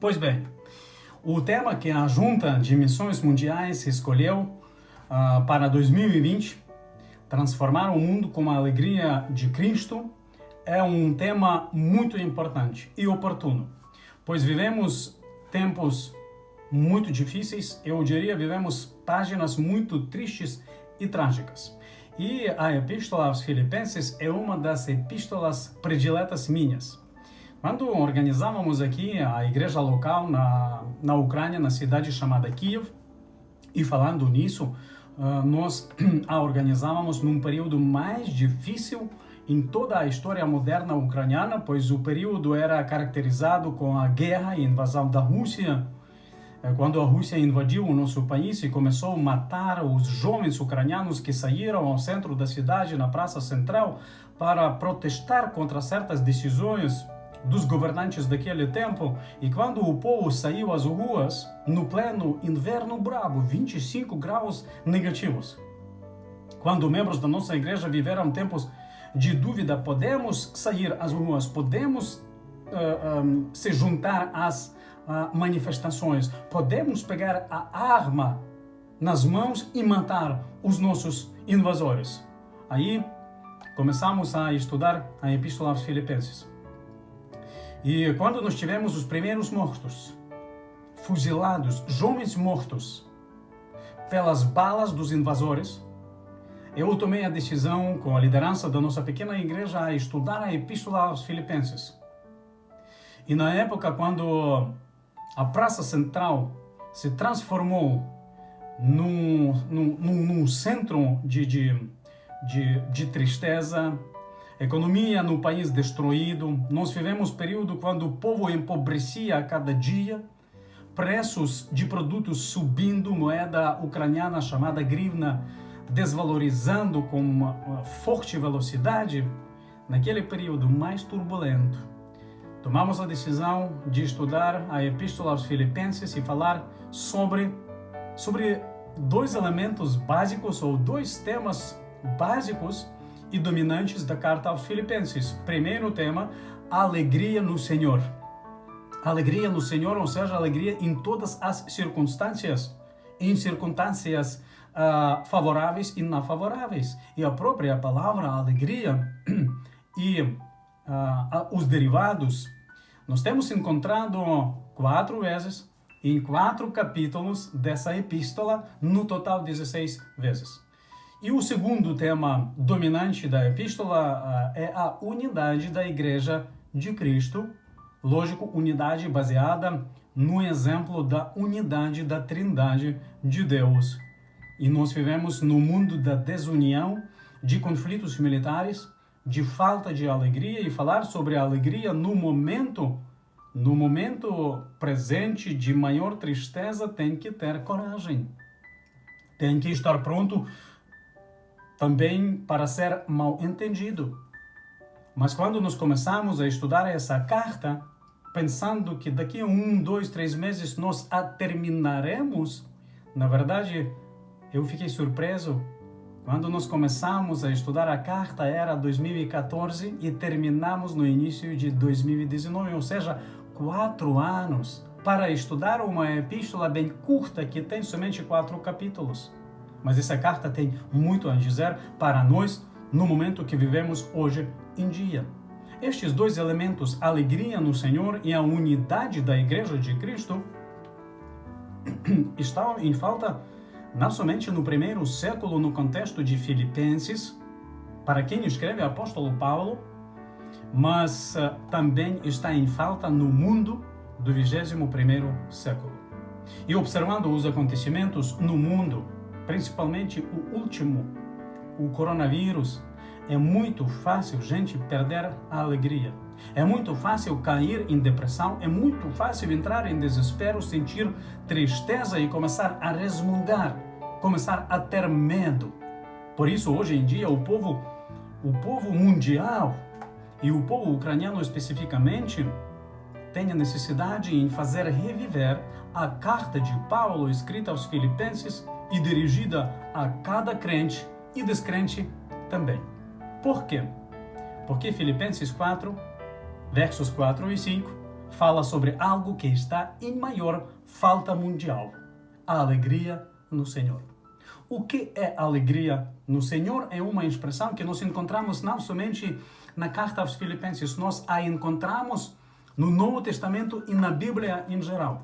Pois bem, o tema que a Junta de Missões Mundiais escolheu para 2020, transformar o mundo com a alegria de Cristo, é um tema muito importante e oportuno, pois vivemos tempos muito difíceis, eu diria, vivemos páginas muito tristes e trágicas. E a Epístola aos Filipenses é uma das epístolas prediletas minhas. Quando organizávamos aqui a igreja local na Ucrânia, na cidade chamada Kiev, e falando nisso, nós a organizávamos num período mais difícil em toda a história moderna ucraniana, pois o período era caracterizado com a guerra e invasão da Rússia, quando a Rússia invadiu o nosso país e começou a matar os jovens ucranianos que saíram ao centro da cidade, na Praça Central, para protestar contra certas decisões dos governantes daquele tempo, e quando o povo saiu às ruas, no pleno inverno brabo, 25 graus negativos. Quando membros da nossa igreja viveram tempos de dúvida, podemos sair às ruas, podemos se juntar às manifestações, podemos pegar a arma nas mãos e matar os nossos invasores. Aí começamos a estudar a Epístola aos Filipenses. E quando nós tivemos os primeiros mortos, fuzilados, jovens mortos pelas balas dos invasores, eu tomei a decisão, com a liderança da nossa pequena igreja, a estudar a Epístola aos Filipenses. E na época, quando a Praça Central se transformou num centro de tristeza, economia no país destruído, nós vivemos período quando o povo empobrecia a cada dia, preços de produtos subindo, moeda ucraniana chamada grivna desvalorizando com uma forte velocidade. Naquele período mais turbulento, tomamos a decisão de estudar a Epístola aos Filipenses e falar sobre dois elementos básicos ou dois temas básicos e dominantes da carta aos Filipenses. Primeiro tema, alegria no Senhor. Alegria no Senhor, ou seja, alegria em todas as circunstâncias, em circunstâncias favoráveis e não favoráveis. E a própria palavra alegria e os derivados, nós temos encontrado 4 vezes em 4 capítulos dessa epístola, no total 16 vezes. E o segundo tema dominante da epístola é a unidade da Igreja de Cristo. Lógico, unidade baseada no exemplo da unidade da Trindade de Deus. E nós vivemos no mundo da desunião, de conflitos militares, de falta de alegria, e falar sobre a alegria no momento presente de maior tristeza tem que ter coragem. Tem que estar pronto também para ser mal entendido. Mas quando nós começamos a estudar essa carta, pensando que daqui a 1, 2, 3 meses nós a terminaremos, na verdade, eu fiquei surpreso. Quando nós começamos a estudar a carta era 2014 e terminamos no início de 2019, ou seja, 4 anos para estudar uma epístola bem curta que tem somente 4 capítulos. Mas essa carta tem muito a dizer para nós no momento que vivemos hoje em dia. Estes dois elementos, a alegria no Senhor e a unidade da Igreja de Cristo, estão em falta não somente no primeiro século no contexto de Filipenses, para quem escreve o apóstolo Paulo, mas também está em falta no mundo do 21º século. E observando os acontecimentos no mundo, principalmente o último, o coronavírus, é muito fácil, gente, perder a alegria. É muito fácil cair em depressão, é muito fácil entrar em desespero, sentir tristeza e começar a resmungar, começar a ter medo. Por isso, hoje em dia, o povo mundial e o povo ucraniano especificamente tem a necessidade em fazer reviver a carta de Paulo escrita aos Filipenses e dirigida a cada crente e descrente também. Por quê? Porque Filipenses 4, versos 4 e 5, fala sobre algo que está em maior falta mundial: a alegria no Senhor. O que é alegria no Senhor? É uma expressão que nós encontramos não somente na carta aos Filipenses, nós a encontramos no Novo Testamento e na Bíblia em geral.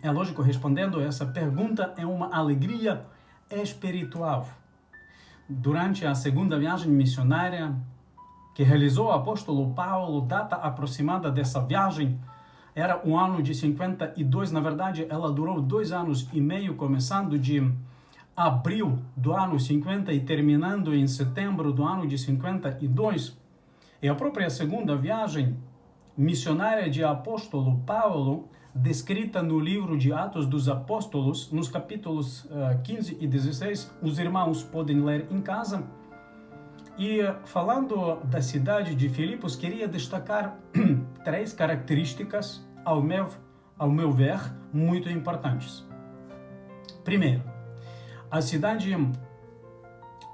É lógico, respondendo a essa pergunta, é uma alegria espiritual. Durante a segunda viagem missionária que realizou o apóstolo Paulo, data aproximada dessa viagem era o ano de 52, na verdade ela durou 2 anos e meio, começando de abril do ano 50 e terminando em setembro do ano de 52. E a própria segunda viagem missionária de apóstolo Paulo, descrita no livro de Atos dos Apóstolos, nos capítulos 15 e 16, os irmãos podem ler em casa. E falando da cidade de Filipos, queria destacar 3 características, ao meu ver, muito importantes. Primeiro, a cidade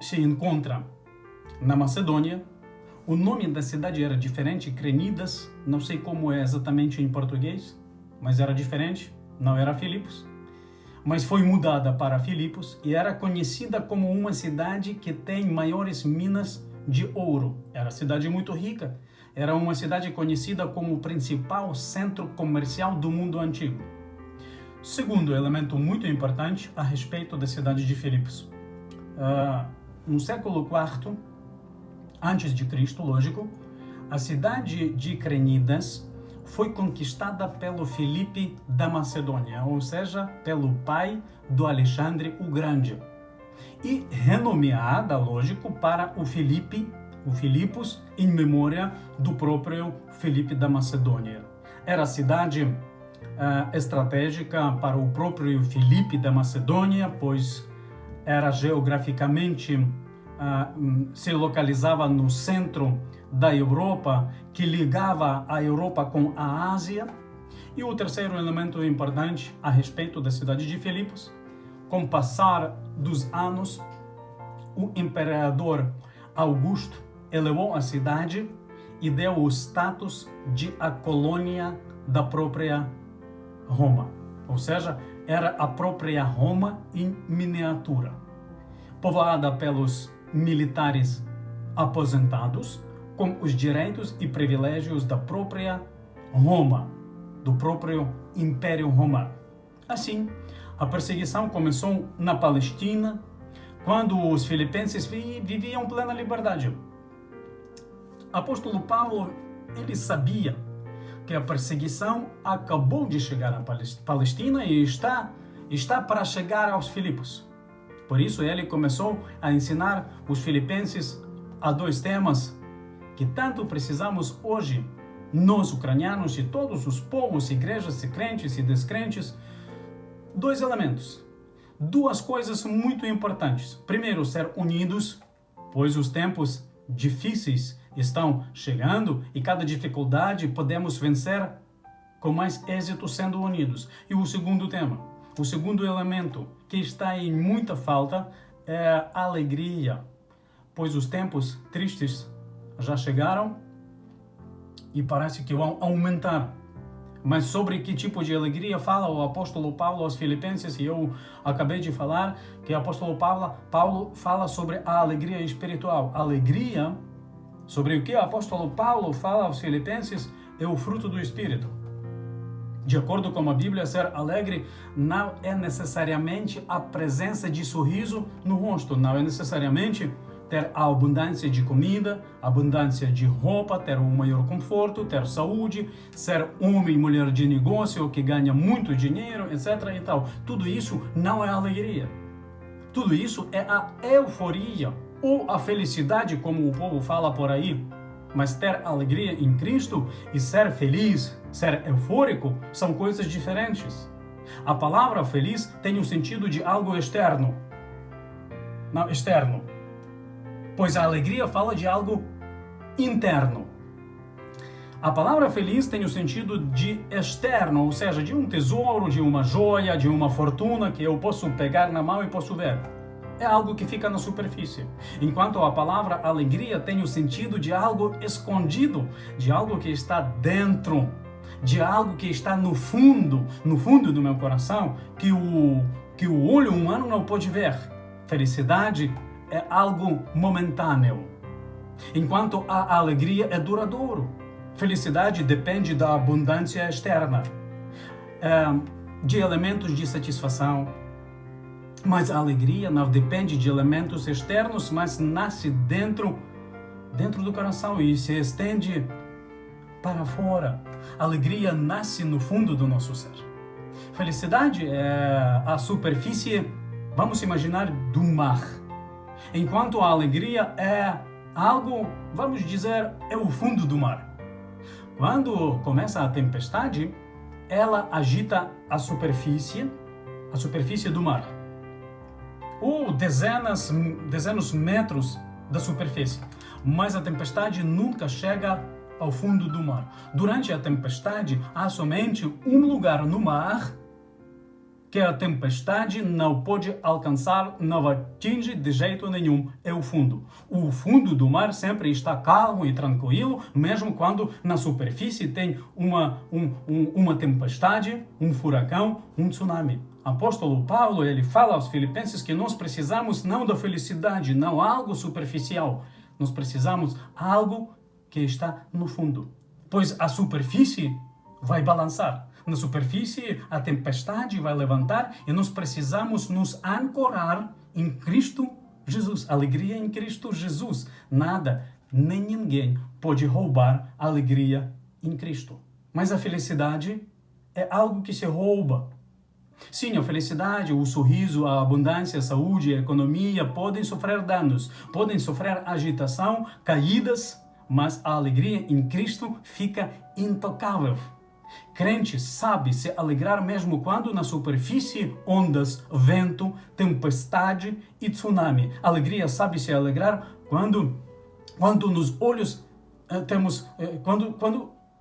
se encontra na Macedônia. O nome da cidade era diferente, Crenidas, não sei como é exatamente em português, mas era diferente, não era Filipos. Mas foi mudada para Filipos e era conhecida como uma cidade que tem maiores minas de ouro. Era cidade muito rica, era uma cidade conhecida como o principal centro comercial do mundo antigo. Segundo elemento muito importante a respeito da cidade de Filipos. No século IV, antes de Cristo, lógico, a cidade de Crenidas foi conquistada pelo Filipe da Macedônia, ou seja, pelo pai do Alexandre o Grande, e renomeada, lógico, para o Filipos, em memória do próprio Filipe da Macedônia. Era a cidade estratégica para o próprio Filipe da Macedônia, pois era geograficamente se localizava no centro da Europa, que ligava a Europa com a Ásia. E o terceiro elemento importante a respeito da cidade de Filipos: com o passar dos anos, o imperador Augusto elevou a cidade e deu o status de a colônia da própria Roma, ou seja, era a própria Roma em miniatura, povoada pelos militares aposentados, com os direitos e privilégios da própria Roma, do próprio Império Romano. Assim, a perseguição começou na Palestina, quando os filipenses viviam plena liberdade. Apóstolo Paulo, ele sabia que a perseguição acabou de chegar à Palestina e está para chegar aos Filipos. Por isso, ele começou a ensinar os filipenses a 2 temas que tanto precisamos hoje, nós ucranianos e todos os povos, igrejas e crentes e descrentes. 2 elementos, 2 coisas muito importantes. Primeiro, ser unidos, pois os tempos difíceis estão chegando e cada dificuldade podemos vencer com mais êxito sendo unidos. E o segundo tema, o segundo elemento que está em muita falta é a alegria, pois os tempos tristes já chegaram e parece que vão aumentar. Mas sobre que tipo de alegria fala o apóstolo Paulo aos Filipenses? E eu acabei de falar que o apóstolo Paulo fala sobre a alegria espiritual. Alegria, sobre o que o apóstolo Paulo fala aos Filipenses, é o fruto do Espírito. De acordo com a Bíblia, ser alegre não é necessariamente a presença de sorriso no rosto, não é necessariamente ter a abundância de comida, abundância de roupa, ter um maior conforto, ter saúde, ser homem e mulher de negócio que ganha muito dinheiro, etc. e tal. Tudo isso não é alegria. Tudo isso é a euforia ou a felicidade, como o povo fala por aí. Mas ter alegria em Cristo e ser feliz, ser eufórico, são coisas diferentes. A palavra feliz tem o sentido de algo externo. Não, externo. Pois a alegria fala de algo interno. A palavra feliz tem o sentido de externo, ou seja, de um tesouro, de uma joia, de uma fortuna que eu posso pegar na mão e posso ver. É algo que fica na superfície. Enquanto a palavra alegria tem o sentido de algo escondido, de algo que está dentro, de algo que está no fundo do meu coração, que o olho humano não pode ver. Felicidade é algo momentâneo, enquanto a alegria é duradouro. Felicidade depende da abundância externa, de elementos de satisfação, mas a alegria não depende de elementos externos, mas nasce dentro do coração e se estende para fora. A alegria nasce no fundo do nosso ser. Felicidade é a superfície, vamos imaginar, do mar, enquanto a alegria é algo, vamos dizer, é o fundo do mar. Quando começa a tempestade, ela agita a superfície do mar, ou dezenas metros da superfície, mas a tempestade nunca chega ao fundo do mar. Durante a tempestade, há somente um lugar no mar que a tempestade não pode alcançar, não atinge de jeito nenhum, é o fundo. O fundo do mar sempre está calmo e tranquilo, mesmo quando na superfície tem uma tempestade, um furacão, um tsunami. Apóstolo Paulo, ele fala aos filipenses que nós precisamos não da felicidade, não algo superficial. Nós precisamos algo que está no fundo, pois a superfície vai balançar. Na superfície, a tempestade vai levantar e nós precisamos nos ancorar em Cristo Jesus. Alegria em Cristo Jesus. Nada, nem ninguém pode roubar a alegria em Cristo. Mas a felicidade é algo que se rouba. Sim, a felicidade, o sorriso, a abundância, a saúde, a economia podem sofrer danos, podem sofrer agitação, caídas, mas a alegria em Cristo fica intocável. Crente sabe se alegrar mesmo quando na superfície ondas, vento, tempestade e tsunami. Alegria sabe se alegrar quando nos olhos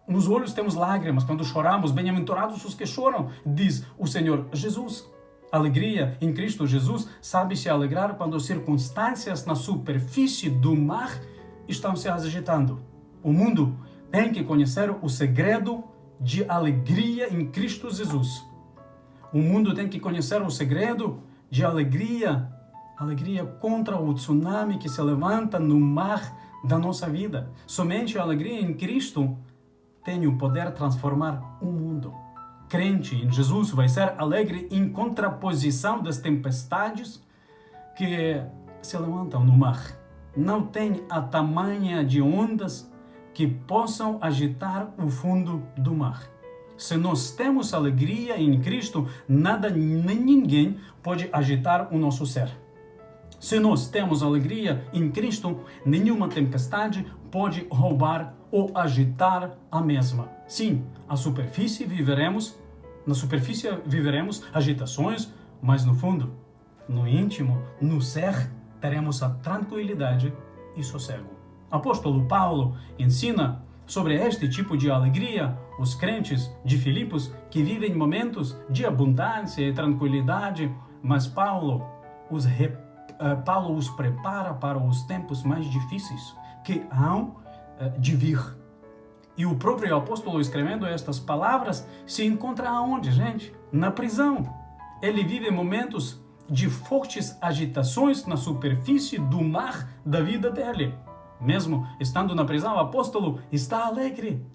nos olhos temos lágrimas, quando choramos. Bem-aventurados os que choram, diz o Senhor Jesus. Alegria em Cristo Jesus sabe se alegrar quando as circunstâncias na superfície do mar estão se agitando. O mundo tem que conhecer o segredo de alegria em Cristo Jesus. O mundo tem que conhecer o segredo de alegria contra o tsunami que se levanta no mar da nossa vida. Somente a alegria em Cristo tem o poder de transformar o mundo. Crente em Jesus vai ser alegre em contraposição das tempestades que se levantam no mar. Não tem a tamanha de ondas que possam agitar o fundo do mar. Se nós temos alegria em Cristo, nada nem ninguém pode agitar o nosso ser. Se nós temos alegria em Cristo, nenhuma tempestade pode roubar ou agitar a mesma. Sim, na superfície viveremos agitações, mas no fundo, no íntimo, no ser, teremos a tranquilidade e sossego. Apóstolo Paulo ensina sobre este tipo de alegria os crentes de Filipos que vivem momentos de abundância e tranquilidade, mas Paulo os prepara para os tempos mais difíceis que hão de vir. E o próprio apóstolo, escrevendo estas palavras, se encontra aonde, gente? Na prisão. Ele vive momentos de fortes agitações na superfície do mar da vida dele. Mesmo estando na prisão, o apóstolo está alegre.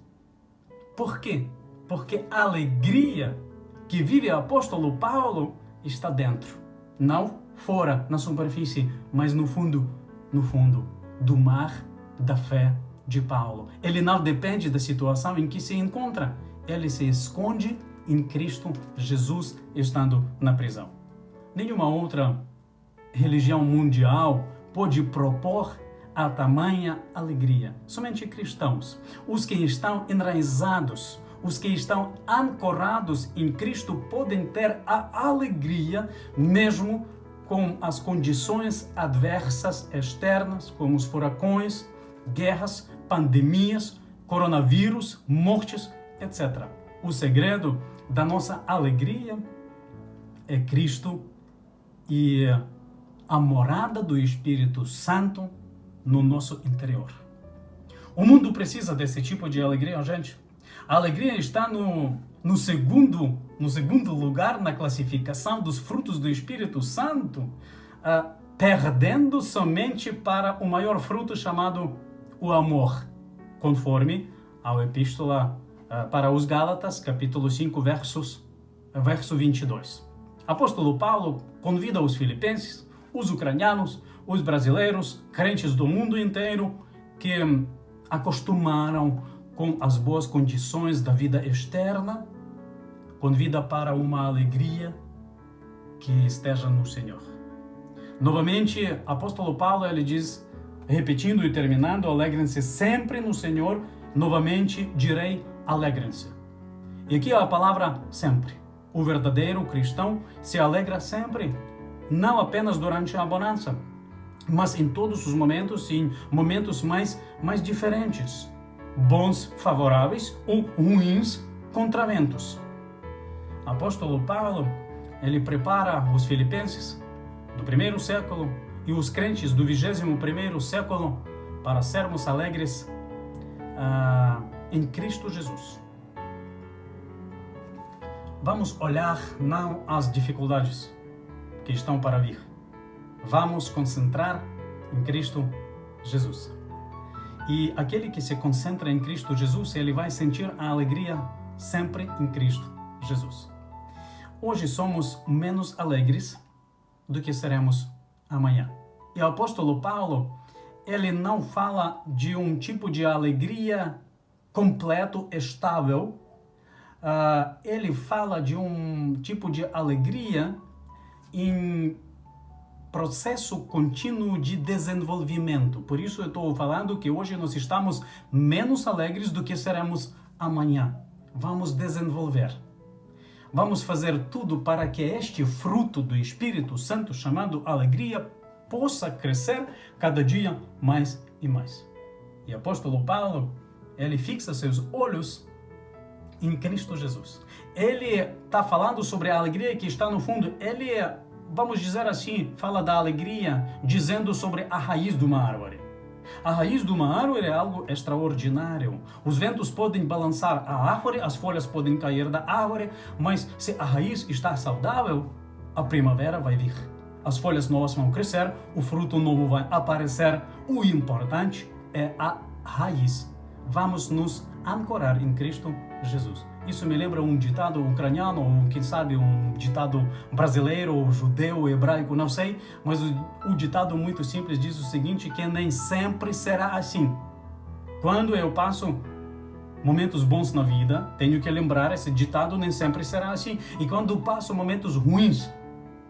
Por quê? Porque a alegria que vive o apóstolo Paulo está dentro, não fora, na superfície, mas no fundo do mar da fé de Paulo. Ele não depende da situação em que se encontra. Ele se esconde em Cristo Jesus estando na prisão. Nenhuma outra religião mundial pode propor a tamanha alegria. Somente cristãos, os que estão enraizados, os que estão ancorados em Cristo podem ter a alegria mesmo com as condições adversas externas, como os furacões, guerras, pandemias, coronavírus, mortes, etc. O segredo da nossa alegria é Cristo e a morada do Espírito Santo no nosso interior. O mundo precisa desse tipo de alegria, gente. A alegria está no segundo lugar na classificação dos frutos do Espírito Santo, perdendo somente para o maior fruto chamado o amor, conforme a epístola para os Gálatas, capítulo 5, verso 22. Apóstolo Paulo convida os filipenses, os ucranianos, os brasileiros, crentes do mundo inteiro que acostumaram com as boas condições da vida externa, convida para uma alegria que esteja no Senhor. Novamente, apóstolo Paulo, ele diz, repetindo e terminando, alegrem-se sempre no Senhor, novamente direi, alegrem-se. E aqui a palavra sempre. O verdadeiro cristão se alegra sempre, não apenas durante a bonança, mas em todos os momentos, em momentos mais diferentes, bons, favoráveis ou ruins, contraventos. Apóstolo Paulo, ele prepara os filipenses do primeiro século e os crentes do 21º século para sermos alegres em Cristo Jesus. Vamos olhar não as dificuldades que estão para vir. Vamos concentrar em Cristo Jesus. E aquele que se concentra em Cristo Jesus, ele vai sentir a alegria sempre em Cristo Jesus. Hoje somos menos alegres do que seremos amanhã. E o apóstolo Paulo, ele não fala de um tipo de alegria completo, estável. Ele fala de um tipo de alegria em processo contínuo de desenvolvimento. Por isso eu estou falando que hoje nós estamos menos alegres do que seremos amanhã. Vamos desenvolver. Vamos fazer tudo para que este fruto do Espírito Santo, chamado alegria, possa crescer cada dia mais e mais. E o apóstolo Paulo, ele fixa seus olhos em Cristo Jesus. Ele está falando sobre a alegria que está no fundo. Ele, vamos dizer assim, fala da alegria dizendo sobre a raiz de uma árvore. A raiz de uma árvore é algo extraordinário. Os ventos podem balançar a árvore, as folhas podem cair da árvore, mas se a raiz está saudável, a primavera vai vir. As folhas novas vão crescer, o fruto novo vai aparecer. O importante é a raiz. Vamos nos ancorar em Cristo Jesus. Isso me lembra um ditado ucraniano, ou quem sabe um ditado brasileiro, ou judeu, hebraico, não sei, mas o ditado muito simples diz o seguinte, que nem sempre será assim. Quando eu passo momentos bons na vida, tenho que lembrar esse ditado, nem sempre será assim. E quando passo momentos ruins,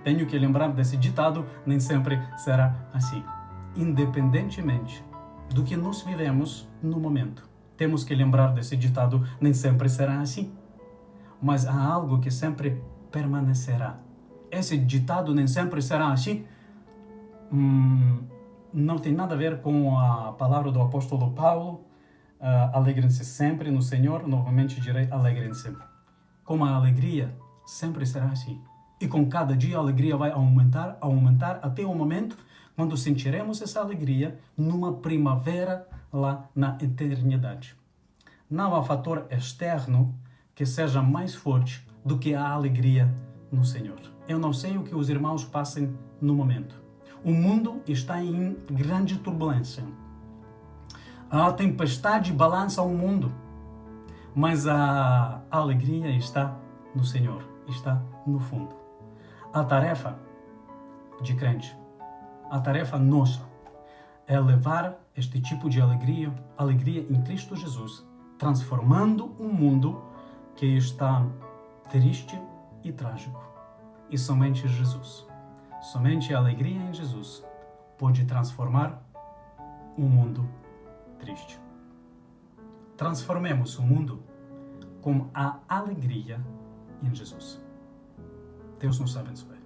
tenho que lembrar desse ditado, nem sempre será assim. Independentemente do que nós vivemos no momento, temos que lembrar desse ditado, nem sempre será assim. Mas há algo que sempre permanecerá. Esse ditado, nem sempre será assim, não tem nada a ver com a palavra do apóstolo Paulo. Alegrem-se sempre no Senhor, novamente direi, alegrem-se. Como a alegria sempre será assim. E com cada dia a alegria vai aumentar até o momento quando sentiremos essa alegria numa primavera lá na eternidade. Não há fator externo que seja mais forte do que a alegria no Senhor. Eu não sei o que os irmãos passem no momento. O mundo está em grande turbulência. A tempestade balança o mundo, mas a alegria está no Senhor, está no fundo. A tarefa de crente, a tarefa nossa, é levar este tipo de alegria em Cristo Jesus, transformando um mundo que está triste e trágico. E somente Jesus, somente a alegria em Jesus pode transformar um mundo triste. Transformemos o mundo com a alegria em Jesus. Deus nos abençoe.